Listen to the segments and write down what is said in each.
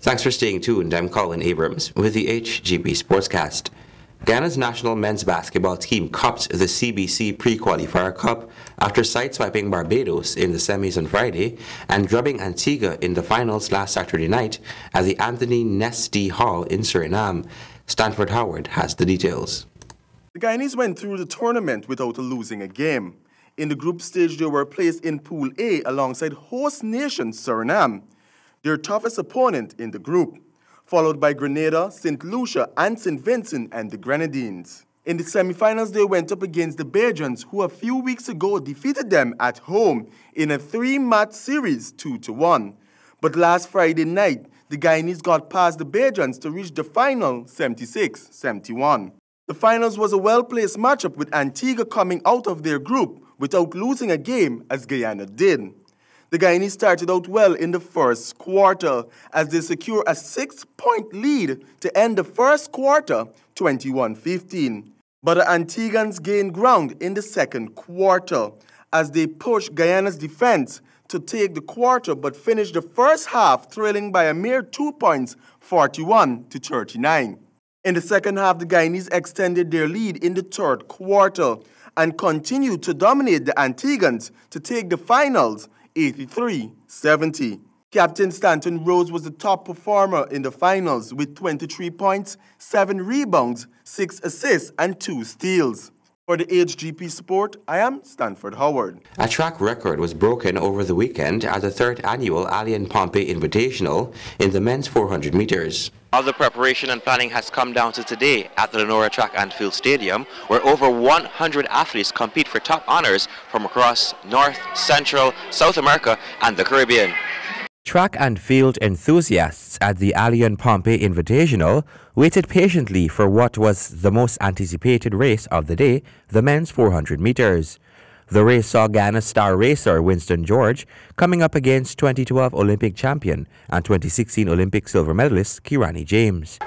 Thanks for staying tuned. I'm Colin Abrams with the Hgp Sportscast. Ghana's national men's basketball team cupped the CBC Pre-Qualifier Cup after sideswiping Barbados in the semis on Friday and drubbing Antigua in the finals last Saturday night at the Anthony Nesty Hall in Suriname. Stanford Howard has the details. The Guyanese went through the tournament without losing a game. In the group stage, they were placed in Pool A alongside host nation Suriname, their toughest opponent in the group, followed by Grenada, St. Lucia, and St. Vincent and the Grenadines. In the semifinals, they went up against the Bajans, who a few weeks ago defeated them at home in a 3-match series 2-1. But last Friday night, the Guyanese got past the Bajans to reach the final 76-71. The finals was a well-placed matchup with Antigua coming out of their group without losing a game as Guyana did. The Guyanese started out well in the first quarter as they secure a 6-point lead to end the first quarter 21-15. But the Antiguans gained ground in the second quarter as they pushed Guyana's defense to take the quarter but finished the first half trailing by a mere 2 points, 41-39. In the second half, the Guyanese extended their lead in the third quarter and continued to dominate the Antiguans to take the finals 83-70. Captain Stanton Rose was the top performer in the finals with 23 points, 7 rebounds, 6 assists, and 2 steals. For the Hgp Sport, I am Stanford Howard. A track record was broken over the weekend at the 3rd annual Allian Pompey Invitational in the men's 400 meters. All the preparation and planning has come down to today at the Lenora Track and Field Stadium, where over 100 athletes compete for top honors from across North, Central, South America and the Caribbean. Track and field enthusiasts at the Allian Pompey Invitational waited patiently for what was the most anticipated race of the day, the men's 400 meters. The race saw Ghana's star racer Winston George coming up against 2012 Olympic champion and 2016 Olympic silver medalist Kirani James.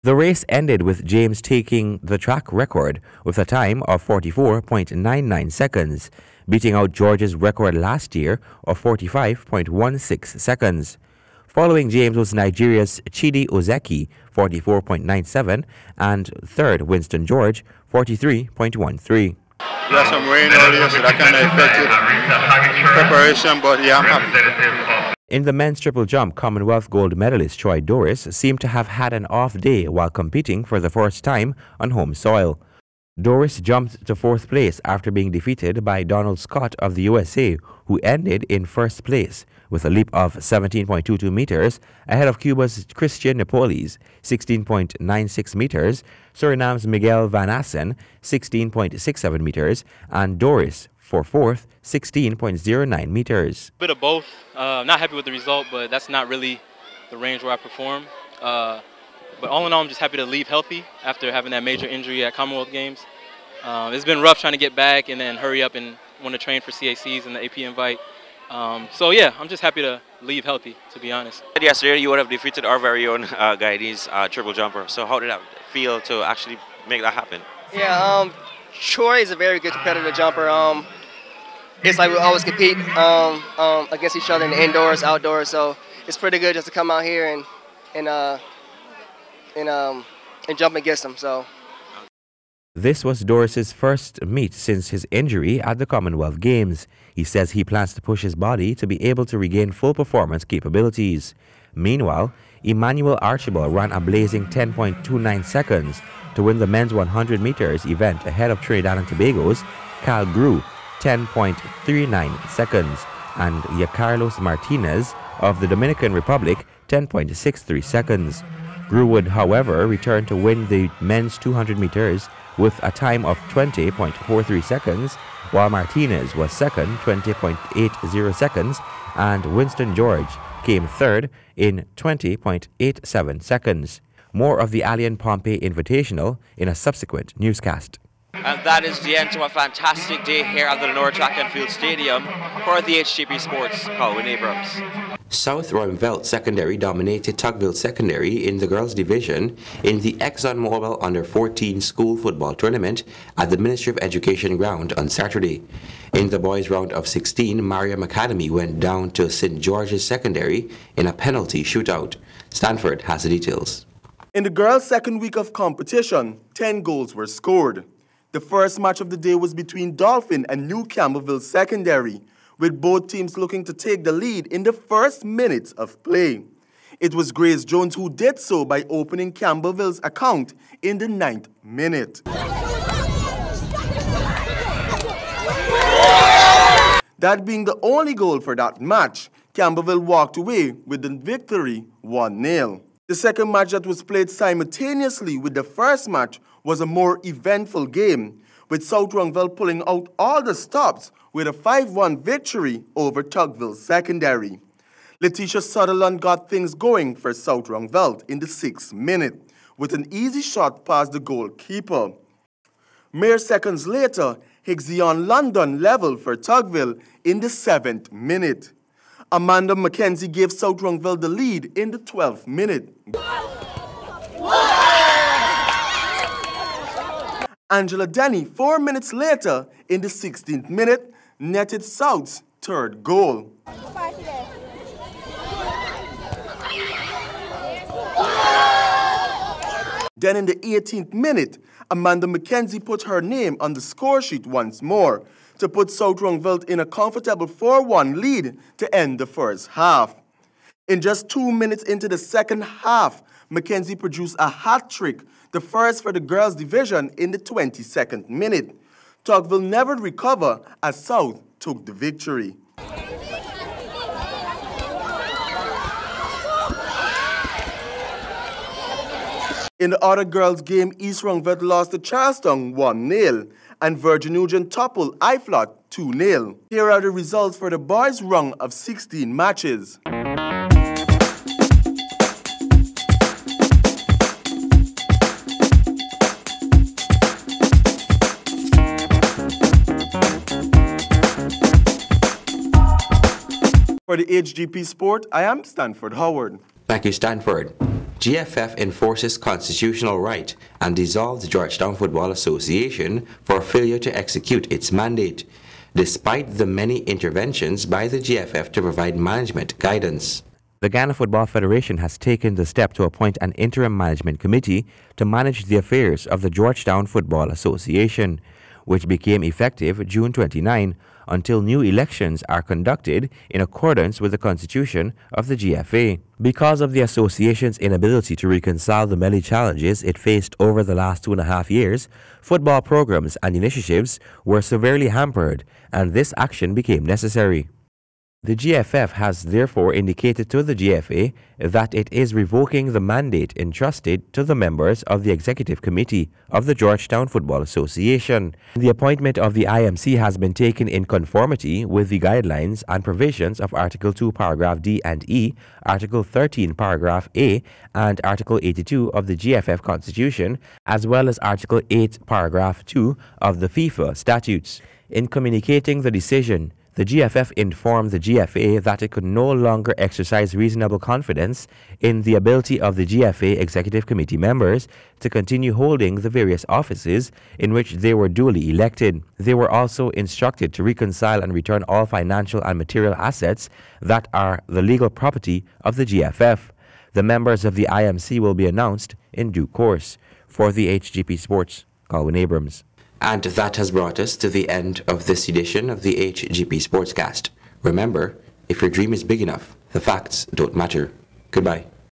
The race ended with James taking the track record with a time of 44.99 seconds, beating out George's record last year of 45.16 seconds. Following James was Nigeria's Chidi Ozeki, 44.97, and third Winston George, 43.13. Yes, some rain earlier, so that kind of affected preparation, but yeah, I'm happy. In the men's triple jump, Commonwealth gold medalist Troy Doris seemed to have had an off day while competing for the first time on home soil. Doris jumped to 4th place after being defeated by Donald Scott of the USA, who ended in 1st place with a leap of 17.22 meters ahead of Cuba's Christian Napoles, 16.96 meters, Suriname's Miguel Van Assen, 16.67 meters, and Doris for 4th, 16.09 meters. A bit of both. Not happy with the result, but that's not really the range where I perform. But all in all, I'm just happy to leave healthy after having that major injury at Commonwealth Games. It's been rough trying to get back and then hurry up and want to train for CACs and the AP invite. So yeah, I'm just happy to leave healthy, to be honest. Yesterday you would have defeated our very own Guyanese triple jumper. So how did that feel to actually make that happen? Yeah, Troy is a very good competitive jumper. It's like we always compete against each other in the indoors, outdoors. So it's pretty good just to come out here and jump against them. So. This was Doris's first meet since his injury at the Commonwealth Games. He says he plans to push his body to be able to regain full performance capabilities. Meanwhile, Emmanuel Archibald ran a blazing 10.29 seconds to win the men's 100 meters event ahead of Trinidad and Tobago's Cal Grew, 10.39 seconds, and Carlos Martinez of the Dominican Republic, 10.63 seconds. Grewwood, however, returned to win the men's 200 meters with a time of 20.43 seconds, while Martinez was second, 20.80 seconds, and Winston George came third in 20.87 seconds. More of the Alien Pompey Invitational in a subsequent newscast. And that is the end to a fantastic day here at the Lenora Track and Field Stadium for the Hgp Sports, Colin Abrams. South Royalville Secondary dominated Tugville Secondary in the girls' division in the ExxonMobil Under-14 school football tournament at the Ministry of Education ground on Saturday. In the boys' round of 16, Mariam Academy went down to St. George's Secondary in a penalty shootout. Stanford has the details. In the girls' second week of competition, 10 goals were scored. The first match of the day was between Dolphin and New Campbellville Secondary, with both teams looking to take the lead in the first minutes of play. It was Grace Jones who did so by opening Campbellville's account in the 9th minute. That being the only goal for that match, Campbellville walked away with the victory 1-0. The second match that was played simultaneously with the first match was a more eventful game, with South Royalville pulling out all the stops with a 5-1 victory over Tugville Secondary. Letitia Sutherland got things going for South Royalville in the 6th minute with an easy shot past the goalkeeper. Mere seconds later, Hixion London leveled for Tugville in the 7th minute. Amanda McKenzie gave South Royalville the lead in the 12th minute. Angela Denny, 4 minutes later, in the 16th minute, netted South's third goal. Then in the 18th minute, Amanda McKenzie put her name on the score sheet once more to put South Royalville in a comfortable 4-1 lead to end the first half. In just 2 minutes into the second half, McKenzie produced a hat-trick, the first for the girls' division in the 22nd minute. Tugville never recovered as South took the victory. In the other girls' game, East Royalville lost to Charlestown 1-0 and Virgin Nugent toppled Iflot 2-0. Here are the results for the boys' round of 16 matches. For the Hgp Sport, I am Stanford Howard. Thank you, Stanford. GFF enforces constitutional right and dissolves the Georgetown Football Association for failure to execute its mandate, despite the many interventions by the GFF to provide management guidance. The Ghana Football Federation has taken the step to appoint an interim management committee to manage the affairs of the Georgetown Football Association, which became effective June 29 until new elections are conducted in accordance with the constitution of the GFA. Because of the association's inability to reconcile the many challenges it faced over the last 2.5 years, football programs and initiatives were severely hampered, and this action became necessary. The GFF has therefore indicated to the GFA that it is revoking the mandate entrusted to the members of the Executive Committee of the Georgetown Football Association. The appointment of the IMC has been taken in conformity with the guidelines and provisions of Article 2, Paragraph D and E, Article 13, Paragraph A, and Article 82 of the GFF Constitution, as well as Article 8, Paragraph 2 of the FIFA Statutes. In communicating the decision, the GFF informed the GFA that it could no longer exercise reasonable confidence in the ability of the GFA Executive Committee members to continue holding the various offices in which they were duly elected. They were also instructed to reconcile and return all financial and material assets that are the legal property of the GFF. The members of the IMC will be announced in due course. For the Hgp Sports, Colin Abrams. And that has brought us to the end of this edition of the Hgp Sportscast. Remember, if your dream is big enough, the facts don't matter. Goodbye.